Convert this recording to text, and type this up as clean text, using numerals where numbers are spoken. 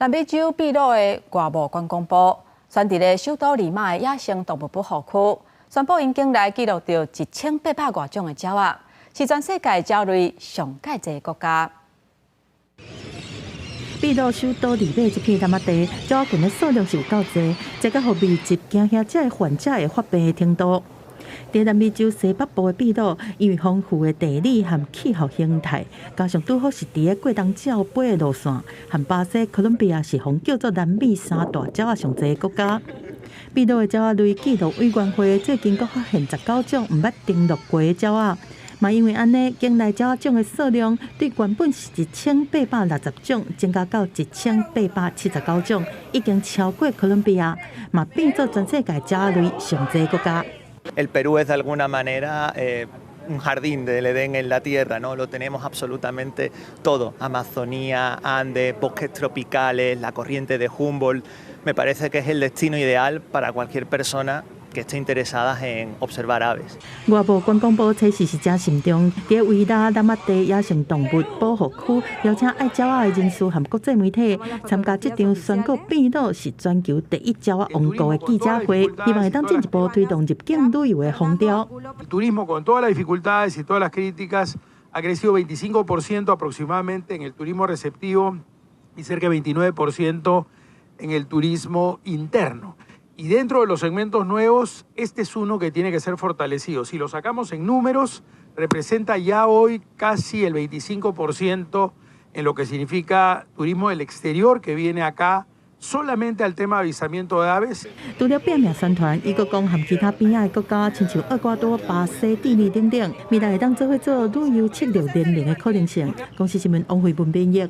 南美洲秘鲁的外务观光部，选伫咧首都利马的野生动物保护区，宣布因境内记录到1800多种的鸟仔，是全世界鸟类上界侪的国家。秘鲁首都利马这片南地，鸟群的数量是有够侪，这个互密集惊吓这患者会发病的程度。在南美洲西北部的秘鲁，因为丰富的地理和气候形态，加上拄好是伫个过冬鸟飞的路线，和巴西、哥伦比亚是互叫做南美三大鸟仔上侪的国家。秘鲁的鸟仔类记录委员会最近阁发现19种毋捌登录过的鸟仔，嘛因为安尼，境内鸟仔种的数量对原本是1860种，增加到1879种，已经超过哥伦比亚，嘛变做全世界鸟类上侪国家。El Perú es de alguna manera un jardín del Edén en la tierra, ¿no? Lo tenemos absolutamente todo: Amazonía, Andes, bosques tropicales, la corriente de Humboldt. Me parece que es el destino ideal para cualquier persona que esté interesada en observar aves. 外部观光部测试是真慎重，在维拉南马地野生动物保护区邀请爱鸟仔的人士和国际媒体参加这场宣告秘鲁是全球第一鸟仔王国的记者会，希望会当进一步推动入境旅游的风潮。El turismo, con todas las dificultades y todas las críticas, ha crecido 25% aproximadamente en el turismo receptivo y cerca de 29% en el turismo interno. Y dentro de los segmentos nuevos, este es uno que tiene que ser fortalecido. Si lo sacamos en números, representa ya hoy casi el 25% en lo que significa turismo del exterior que viene acá solamente al tema de avistamiento de aves. 除了变面宣传，伊阁讲和其他边仔的国家，亲像厄瓜多、巴西、智利等等，未来会当做伙做旅游策略联名的可能性。公司新闻王慧文编译。